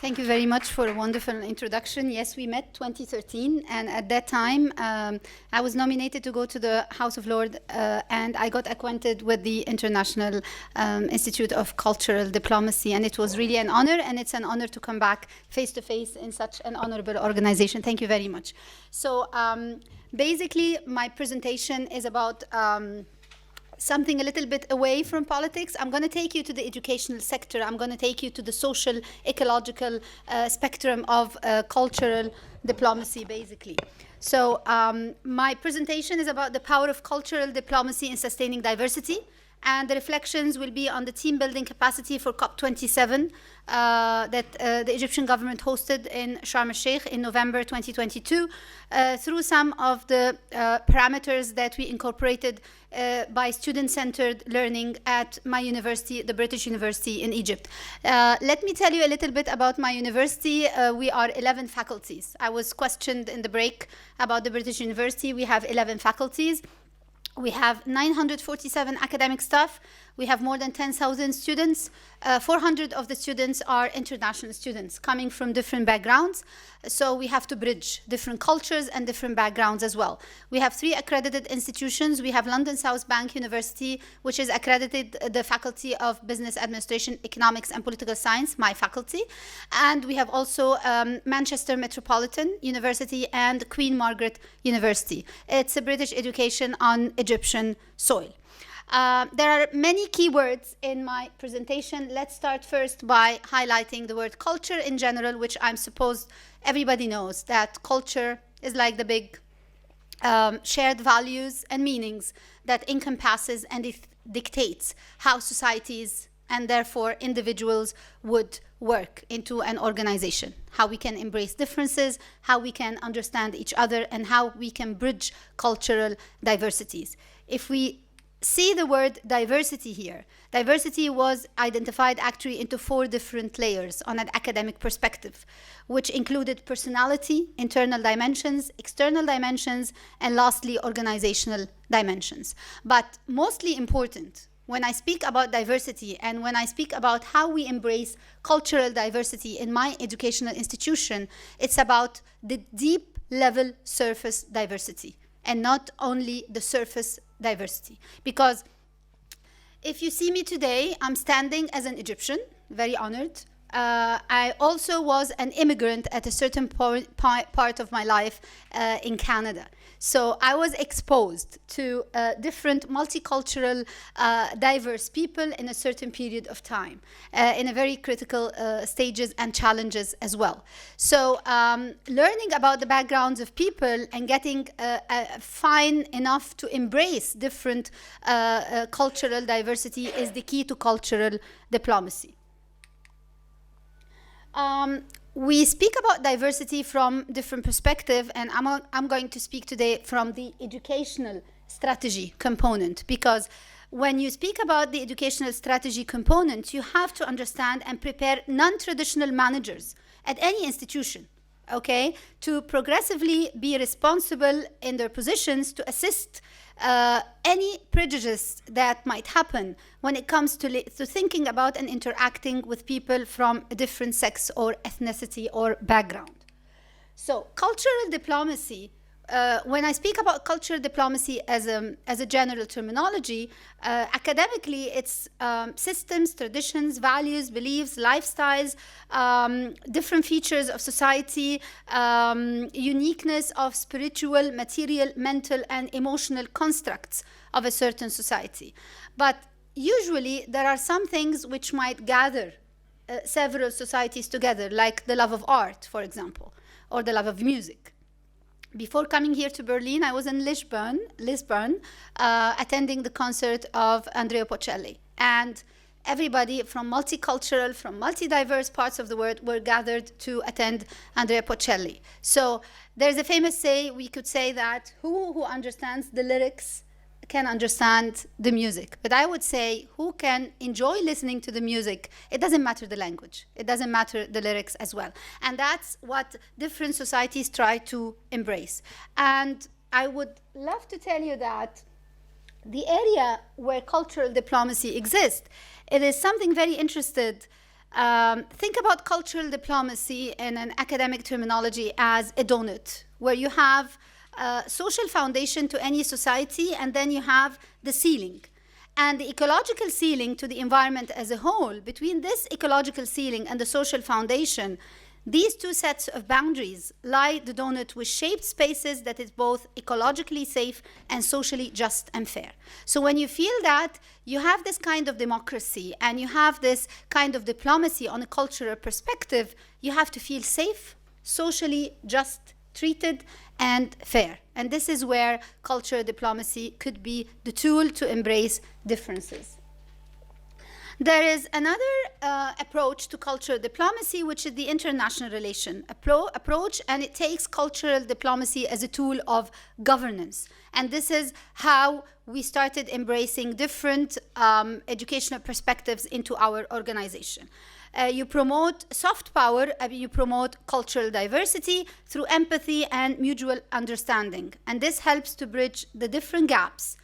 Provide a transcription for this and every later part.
Thank you very much for a wonderful introduction. Yes, we met 2013, and at that time, I was nominated to go to the House of Lords, and I got acquainted with the International Institute of Cultural Diplomacy, and it was really an honor, and it's an honor to come back face-to-face in such an honorable organization. Thank you very much. So basically, my presentation is about something a little bit away from politics. I'm going to take you to the educational sector. I'm going to take you to the social, ecological spectrum of cultural diplomacy, basically. So my presentation is about the power of cultural diplomacy in sustaining diversity. And the reflections will be on the team building capacity for COP27 that the Egyptian government hosted in Sharm el-Sheikh in November 2022 through some of the parameters that we incorporated by student-centered learning at my university, the British University in Egypt. Let me tell you a little bit about my university. We are 11 faculties. I was questioned in the break about the British University. We have 11 faculties. We have 947 academic staff. We have more than 10,000 students. 400 of the students are international students coming from different backgrounds. So we have to bridge different cultures and different backgrounds as well. We have 3 accredited institutions. We have London South Bank University, which is accredited the Faculty of Business Administration, Economics and Political Science, my faculty. And we have also Manchester Metropolitan University and Queen Margaret University. It's a British education on Egyptian soil. There are many keywords in my presentation. Let's start first by highlighting the word culture in general, which I'm supposed everybody knows that culture is like the big shared values and meanings that encompasses and dictates how societies and therefore individuals would work into an organization, how we can embrace differences, how we can understand each other, and how we can bridge cultural diversities. If we see the word diversity here, diversity was identified actually into 4 different layers on an academic perspective, which included personality, internal dimensions, external dimensions, and lastly, organizational dimensions. But mostly important, when I speak about diversity and when I speak about how we embrace cultural diversity in my educational institution, it's about the deep level surface diversity and not only the surface diversity. Because if you see me today, I'm standing as an Egyptian, very honored. I also was an immigrant at a certain part of my life in Canada. So I was exposed to different multicultural, diverse people in a certain period of time, in a very critical stages and challenges as well. So learning about the backgrounds of people and getting fine enough to embrace different cultural diversity is the key to cultural diplomacy. We speak about diversity from different perspectives, and I'm going to speak today from the educational strategy component, because when you speak about the educational strategy component, you have to understand and prepare non-traditional managers at any institution, okay, to progressively be responsible in their positions to assist any prejudice that might happen when it comes to thinking about and interacting with people from a different sex or ethnicity or background. So cultural diplomacy, when I speak about cultural diplomacy as a general terminology, academically it's systems, traditions, values, beliefs, lifestyles, different features of society, uniqueness of spiritual, material, mental, and emotional constructs of a certain society. But usually there are some things which might gather several societies together, like the love of art, for example, or the love of music. Before coming here to Berlin, I was in Lisbon, attending the concert of Andrea Bocelli. And everybody from multicultural, from multi-diverse parts of the world were gathered to attend Andrea Bocelli. So there's a famous say, we could say that who understands the lyrics can understand the music. But I would say who can enjoy listening to the music, it doesn't matter the language, it doesn't matter the lyrics as well. And that's what different societies try to embrace. And I would love to tell you that the area where cultural diplomacy exists, it is something very interesting Think about cultural diplomacy in an academic terminology as a donut, where you have social foundation to any society, and then you have the ceiling. And the ecological ceiling to the environment as a whole, between this ecological ceiling and the social foundation, these two sets of boundaries lie the donut with shaped spaces that is both ecologically safe and socially just and fair. So when you feel that, you have this kind of democracy and you have this kind of diplomacy on a cultural perspective, you have to feel safe, socially just treated, and fair. And this is where cultural diplomacy could be the tool to embrace differences. There is another approach to cultural diplomacy, which is the international relation approach, and it takes cultural diplomacy as a tool of governance. And this is how we started embracing different educational perspectives into our organization. You promote soft power, you promote cultural diversity through empathy and mutual understanding. And this helps to bridge the different gaps.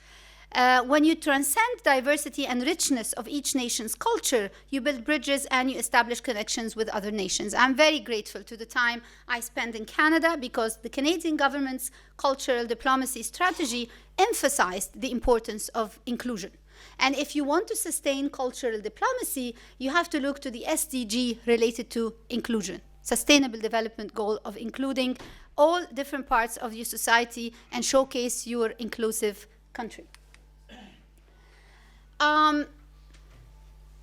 When you transcend diversity and richness of each nation's culture, you build bridges and you establish connections with other nations. I'm very grateful to the time I spent in Canada, because the Canadian government's cultural diplomacy strategy emphasized the importance of inclusion. And if you want to sustain cultural diplomacy, you have to look to the SDG related to inclusion, Sustainable Development Goal of including all different parts of your society and showcase your inclusive country.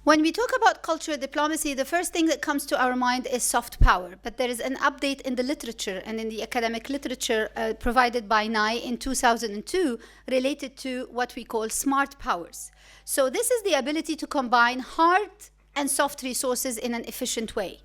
When we talk about cultural diplomacy, the first thing that comes to our mind is soft power. But there is an update in the literature and in the academic literature provided by NAI in 2002 related to what we call smart powers. So this is the ability to combine hard and soft resources in an efficient way.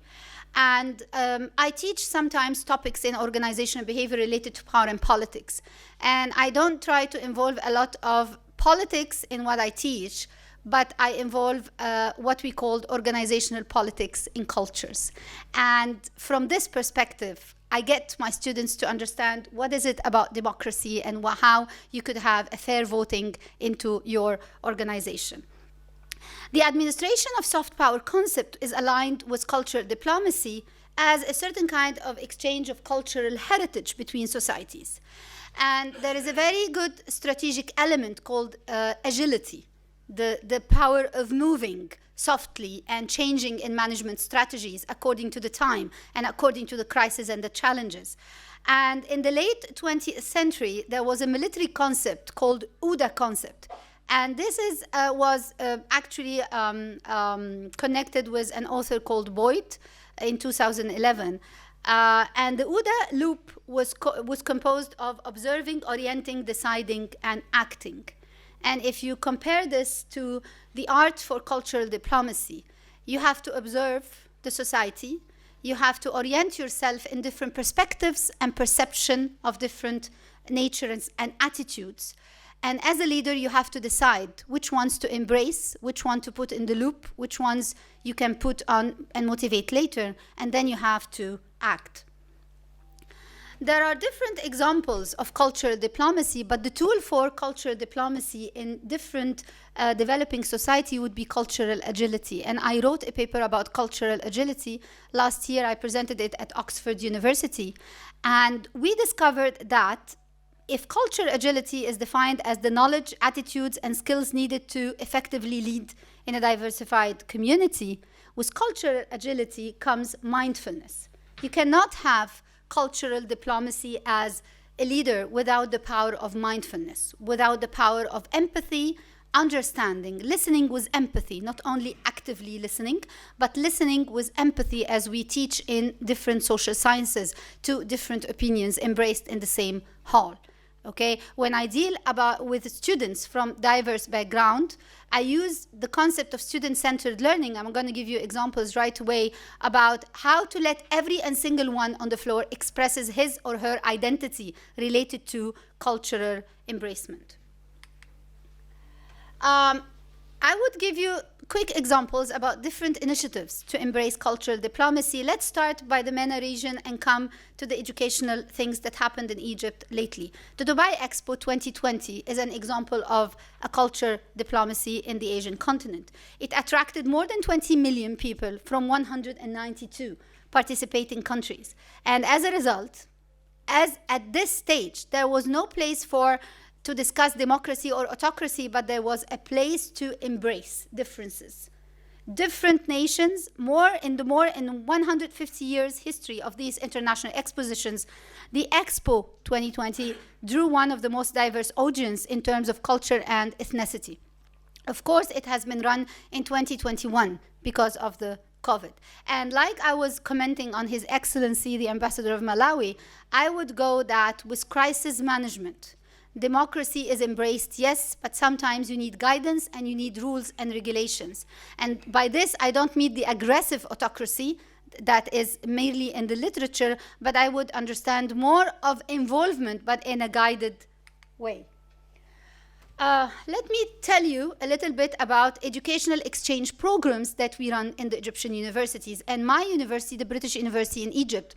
And I teach sometimes topics in organizational behavior related to power and politics. And I don't try to involve a lot of politics in what I teach, but I involve what we call organizational politics in cultures. And from this perspective, I get my students to understand what is it about democracy and how you could have a fair voting into your organization. The administration of soft power concept is aligned with cultural diplomacy as a certain kind of exchange of cultural heritage between societies. And there is a very good strategic element called agility, the power of moving softly and changing in management strategies according to the time and according to the crisis and the challenges. And in the late 20th century, there was a military concept called OODA concept. And this was actually connected with an author called Boyd in 2011. And the OODA loop was composed of observing, orienting, deciding, and acting. And if you compare this to the art for cultural diplomacy, you have to observe the society, you have to orient yourself in different perspectives and perception of different natures and attitudes. And as a leader, you have to decide which ones to embrace, which one to put in the loop, which ones you can put on and motivate later, and then you have to act. There are different examples of cultural diplomacy, but the tool for cultural diplomacy in different developing society would be cultural agility. And I wrote a paper about cultural agility. Last year, I presented it at Oxford University. And we discovered that if cultural agility is defined as the knowledge, attitudes, and skills needed to effectively lead in a diversified community, with cultural agility comes mindfulness. You cannot have cultural diplomacy as a leader without the power of mindfulness, without the power of empathy, understanding, listening with empathy, not only actively listening, but listening with empathy as we teach in different social sciences to different opinions embraced in the same hall. Okay, when I deal with students from diverse background, I use the concept of student-centered learning. I'm going to give you examples right away about how to let every and single one on the floor expresses his or her identity related to cultural embracement. I would give you quick examples about different initiatives to embrace cultural diplomacy. Let's start by the MENA region and come to the educational things that happened in Egypt lately. The Dubai Expo 2020 is an example of a culture diplomacy in the Asian continent. It attracted more than 20 million people from 192 participating countries. And as a result, as at this stage, there was no place to discuss democracy or autocracy, but there was a place to embrace differences. Different nations, in 150 years history of these international expositions, the Expo 2020 drew one of the most diverse audience in terms of culture and ethnicity. Of course, it has been run in 2021 because of the COVID. And like I was commenting on His Excellency, the Ambassador of Malawi, I would go that with crisis management, democracy is embraced, yes, but sometimes you need guidance and you need rules and regulations. And by this, I don't mean the aggressive autocracy that is merely in the literature, but I would understand more of involvement, but in a guided way. Let me tell you a little bit about educational exchange programs that we run in the Egyptian universities. And my university, the British University in Egypt,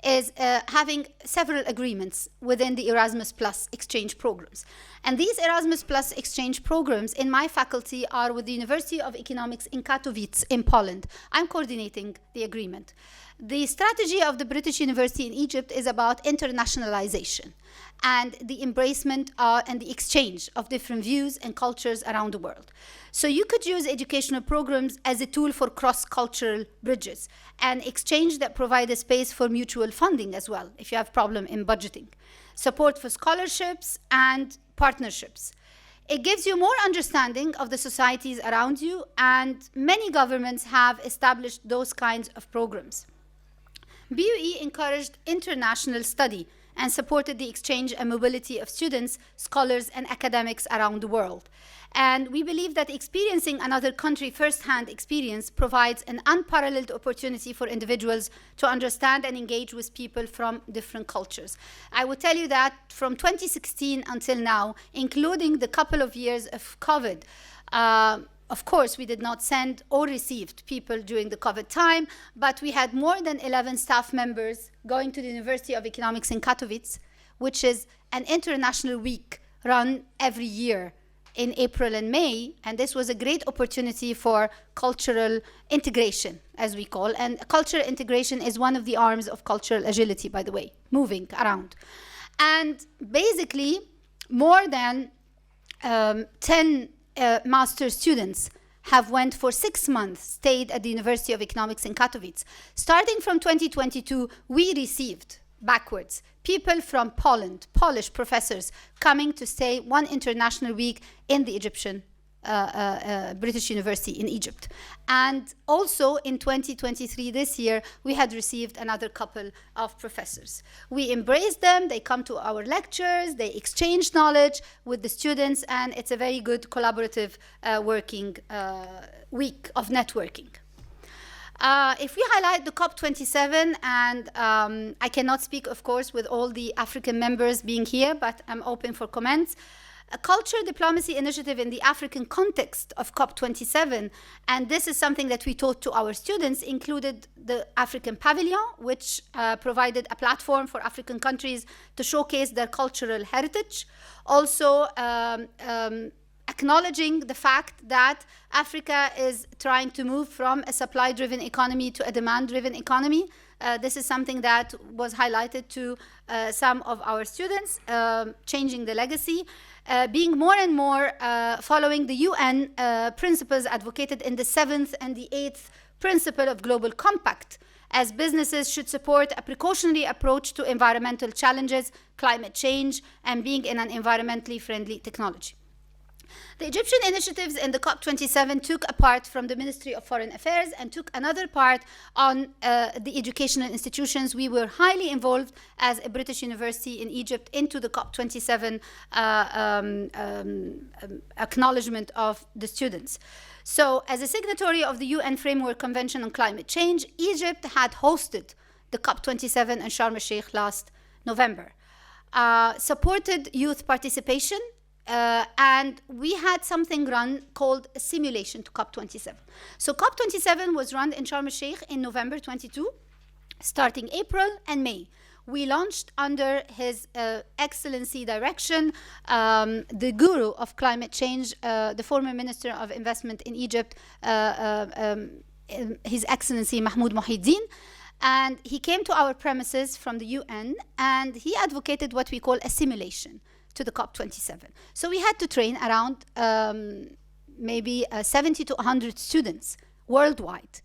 is having several agreements within the Erasmus Plus exchange programs. And these Erasmus Plus exchange programs in my faculty are with the University of Economics in Katowice in Poland. I'm coordinating the agreement. The strategy of the British University in Egypt is about internationalization and the embracement and the exchange of different views and cultures around the world. So you could use educational programs as a tool for cross-cultural bridges and exchange that provide a space for mutual funding as well, if you have problem in budgeting. Support for scholarships and partnerships. It gives you more understanding of the societies around you, and many governments have established those kinds of programs. BUE encouraged international study and supported the exchange and mobility of students, scholars, and academics around the world. And we believe that experiencing another country firsthand experience provides an unparalleled opportunity for individuals to understand and engage with people from different cultures. I will tell you that from 2016 until now, including the couple of years of COVID, of course, we did not send or received people during the COVID time, but we had more than 11 staff members going to the University of Economics in Katowice, which is an international week run every year in April and May, and this was a great opportunity for cultural integration, as we call, and cultural integration is one of the arms of cultural agility, by the way, moving around. And basically, more than 10 master students have went for 6 months, stayed at the University of Economics in Katowice. Starting from 2022, we received backwards people from Poland, Polish professors coming to stay one international week in the Egyptian British University in Egypt. And also in 2023, this year, we had received another couple of professors. We embraced them, they come to our lectures, they exchange knowledge with the students, and it's a very good collaborative working week of networking. If we highlight the COP27, and I cannot speak, of course, with all the African members being here, but I'm open for comments. A culture diplomacy initiative in the African context of COP27, and this is something that we taught to our students, included the African Pavilion, which provided a platform for African countries to showcase their cultural heritage. Also, acknowledging the fact that Africa is trying to move from a supply-driven economy to a demand-driven economy. This is something that was highlighted to some of our students, changing the legacy, being more and more following the UN principles advocated in the 7th and the 8th principle of Global Compact, as businesses should support a precautionary approach to environmental challenges, climate change, and being in an environmentally friendly technology. The Egyptian initiatives in the COP27 took a part from the Ministry of Foreign Affairs and took another part on the educational institutions. We were highly involved as a British university in Egypt into the COP27 acknowledgement of the students. So as a signatory of the UN Framework Convention on Climate Change, Egypt had hosted the COP27 in Sharm el-Sheikh last November. Supported youth participation And we had something run called a simulation to COP27. So COP27 was run in Sharm el-Sheikh in November 22, starting April and May. We launched under His Excellency direction, the guru of climate change, the former Minister of Investment in Egypt, His Excellency Mahmoud Mohiuddin. And he came to our premises from the UN, and he advocated what we call a simulation to the COP27. So we had to train around maybe 70 to 100 students worldwide.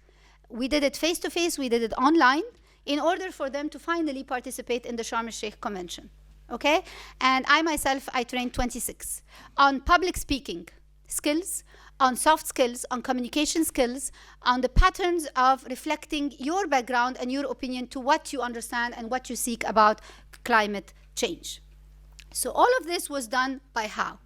We did it face-to-face, we did it online, in order for them to finally participate in the Sharm el-Sheikh Convention, okay? And I myself, I trained 26 on public speaking skills, on soft skills, on communication skills, on the patterns of reflecting your background and your opinion to what you understand and what you seek about climate change. So all of this was done by how?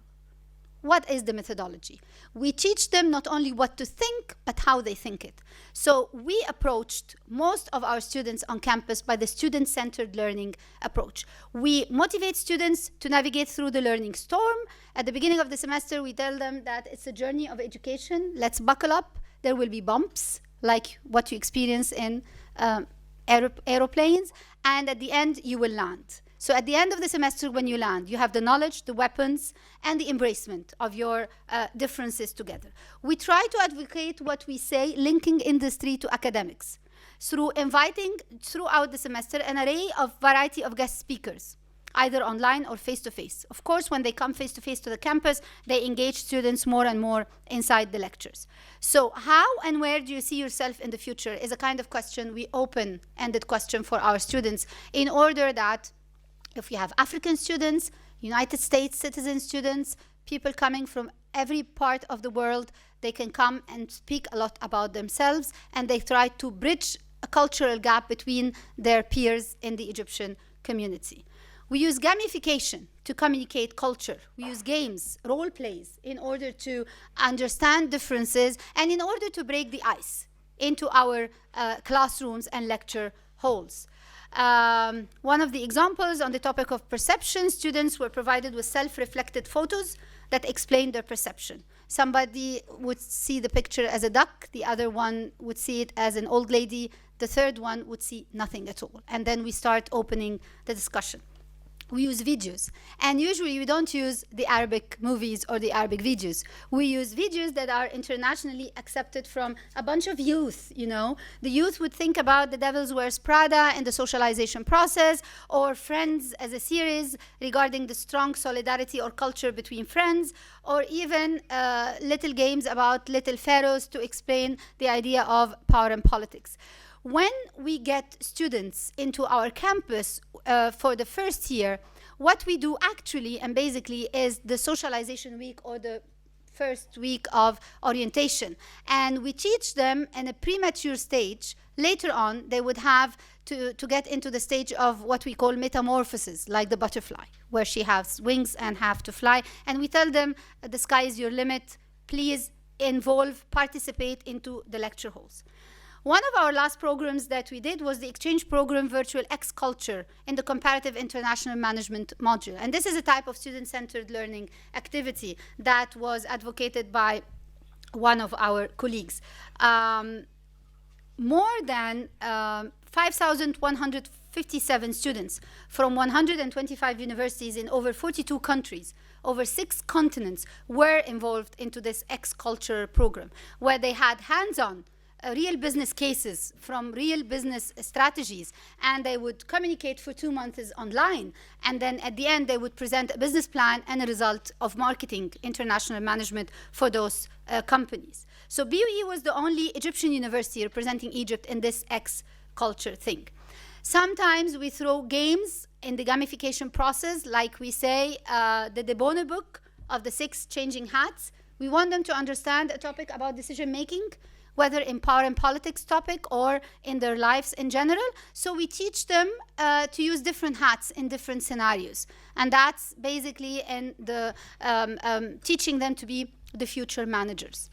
What is the methodology? We teach them not only what to think, but how they think it. So we approached most of our students on campus by the student-centered learning approach. We motivate students to navigate through the learning storm. At the beginning of the semester, we tell them that it's a journey of education. Let's buckle up. There will be bumps, like what you experience in aeroplanes. And at the end, you will land. So at the end of the semester, when you land, you have the knowledge, the weapons, and the embracement of your differences together. We try to advocate what we say, linking industry to academics, through inviting throughout the semester an array of variety of guest speakers, either online or face-to-face. Of course, when they come face-to-face to the campus, they engage students more and more inside the lectures. So how and where do you see yourself in the future is a kind of question, we open-ended question for our students, in order that if you have African students, United States citizen students, people coming from every part of the world, they can come and speak a lot about themselves, and they try to bridge a cultural gap between their peers in the Egyptian community. We use gamification to communicate culture. We use games, role plays, in order to understand differences and in order to break the ice into our classrooms and lecture halls. One of the examples on the topic of perception, students were provided with self-reflected photos that explain their perception. Somebody would see the picture as a duck, the other one would see it as an old lady, the third one would see nothing at all. And then we start opening the discussion. We use videos, and usually we don't use the Arabic movies or the Arabic videos. We use videos that are internationally accepted from a bunch of youth, you know. The youth would think about The Devil Wears Prada in the socialization process, or Friends as a series regarding the strong solidarity or culture between friends, or even little games about little pharaohs to explain the idea of power and politics. When we get students into our campus for the first year, what we do actually and basically is the socialization week or the first week of orientation. And we teach them in a premature stage. Later on, they would have to get into the stage of what we call metamorphosis, like the butterfly, where she has wings and have to fly. And we tell them, the sky is your limit. Please involve, participate into the lecture halls. One of our last programs that we did was the exchange program Virtual X Culture in the Comparative International Management module. And this is a type of student-centered learning activity that was advocated by one of our colleagues. More than 5,157 students from 125 universities in over 42 countries, over 6 continents, were involved into this X Culture program, where they had hands-on real business cases from real business strategies, and they would communicate for 2 months online, and then at the end they would present a business plan and a result of marketing international management for those companies. So BUE was the only Egyptian university representing Egypt in this X Culture thing. Sometimes we throw games in the gamification process, like we say the Debone book of the 6 changing hats. We want them to understand a topic about decision making, whether in power and politics topic or in their lives in general. So we teach them to use different hats in different scenarios. And that's basically in the teaching them to be the future managers.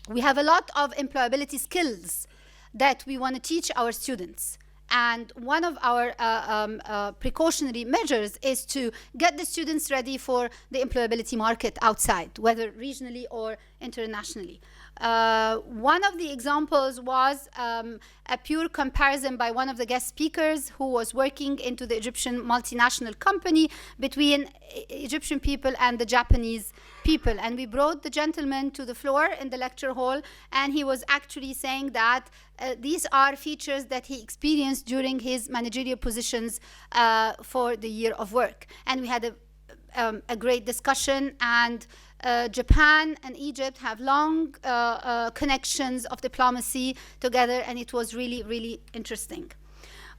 We have a lot of employability skills that we want to teach our students. And one of our precautionary measures is to get the students ready for the employability market outside, whether regionally or internationally. One of the examples was a pure comparison by one of the guest speakers who was working into the Egyptian multinational company between Egyptian people and the Japanese people. And we brought the gentleman to the floor in the lecture hall, and he was actually saying that these are features that he experienced during his managerial positions for the year of work. And we had a great discussion, and Japan and Egypt have long connections of diplomacy together, and it was really, really interesting.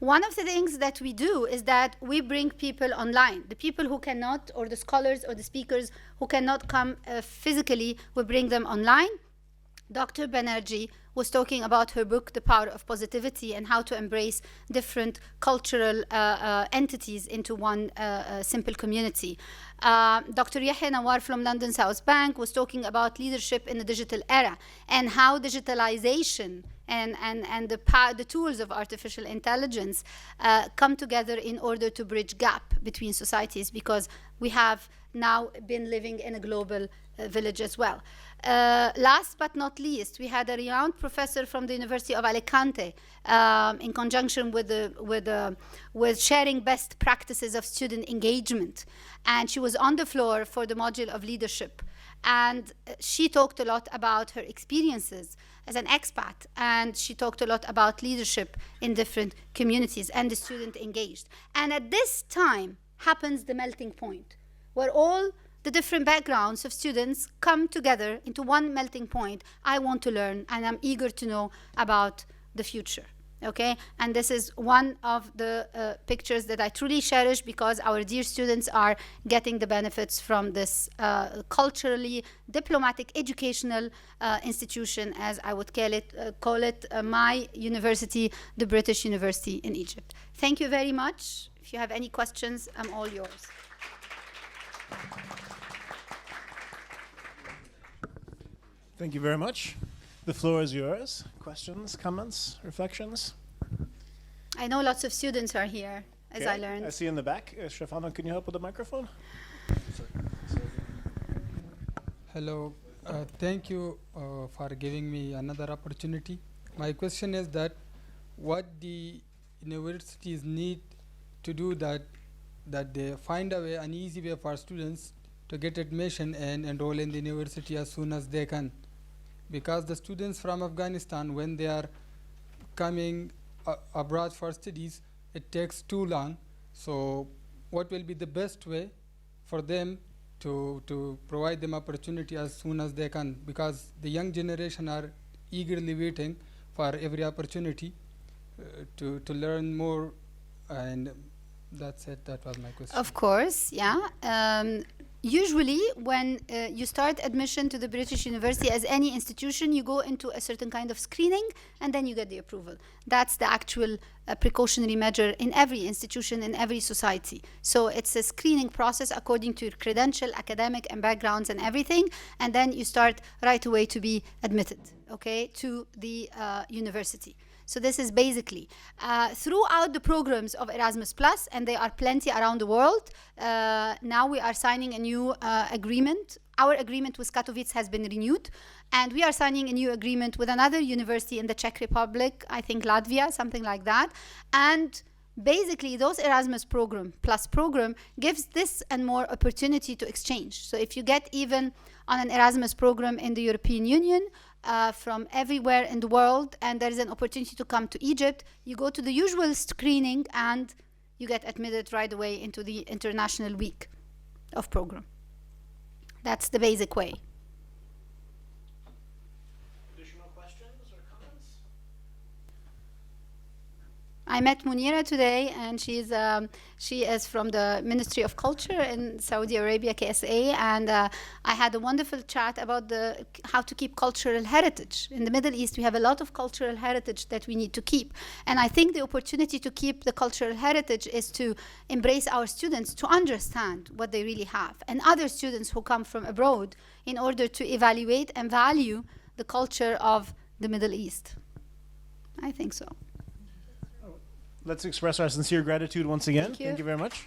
One of the things that we do is that we bring people online. The people who cannot, or the scholars or the speakers who cannot come physically, we bring them online. Dr. Banerjee was talking about her book, The Power of Positivity, and how to embrace different cultural entities into one simple community. Dr. Yahya Nawar from London South Bank was talking about leadership in the digital era and how digitalization and the tools of artificial intelligence come together in order to bridge gap between societies, because we have now been living in a global village as well. Last but not least, we had a renowned professor from the University of Alicante in conjunction with sharing best practices of student engagement. And she was on the floor for the module of leadership. And she talked a lot about her experiences as an expat, and she talked a lot about leadership in different communities and the student engaged. And at this time happens the melting point, where all the different backgrounds of students come together into one melting point. I want to learn, and I'm eager to know about the future. Okay, and this is one of the pictures that I truly cherish, because our dear students are getting the benefits from this culturally diplomatic educational institution, as I would call it my university, the British University in Egypt. Thank you very much. If you have any questions, I'm all yours. Thank you very much. The floor is yours. Questions, comments, reflections? I know lots of students are here, as I learned. I see in the back. Stefano, can you help with the microphone? Hello. Thank you for giving me another opportunity. My question is that what the universities need to do that they find a way, an easy way for students to get admission and enroll in the university as soon as they can. Because the students from Afghanistan, when they are coming abroad for studies, it takes too long. So what will be the best way for them to provide them opportunity as soon as they can? Because the young generation are eagerly waiting for every opportunity to learn more, and that's it. That was my question. Of course, yeah. Usually, when you start admission to the British University as any institution, you go into a certain kind of screening, and then you get the approval. That's the actual precautionary measure in every institution, in every society. So it's a screening process according to your credential, academic, and backgrounds and everything, and then you start right away to be admitted, okay, to the university. So this is basically throughout the programs of Erasmus+, and there are plenty around the world. Now we are signing a new agreement. Our agreement with Katowice has been renewed, and we are signing a new agreement with another university in the Czech Republic, I think Latvia, something like that. And basically, those Erasmus program gives this and more opportunity to exchange. So if you get even on an Erasmus program in the European Union, from everywhere in the world, and there is an opportunity to come to Egypt, you go to the usual screening and you get admitted right away into the international week of program. That's the basic way. Additional questions or comments? I met Munira today, and she is from the Ministry of Culture in Saudi Arabia, KSA, and I had a wonderful chat about how to keep cultural heritage. In the Middle East, we have a lot of cultural heritage that we need to keep, and I think the opportunity to keep the cultural heritage is to embrace our students to understand what they really have, and other students who come from abroad, in order to evaluate and value the culture of the Middle East. I think so. Let's express our sincere gratitude once again. Thank you. Thank you very much.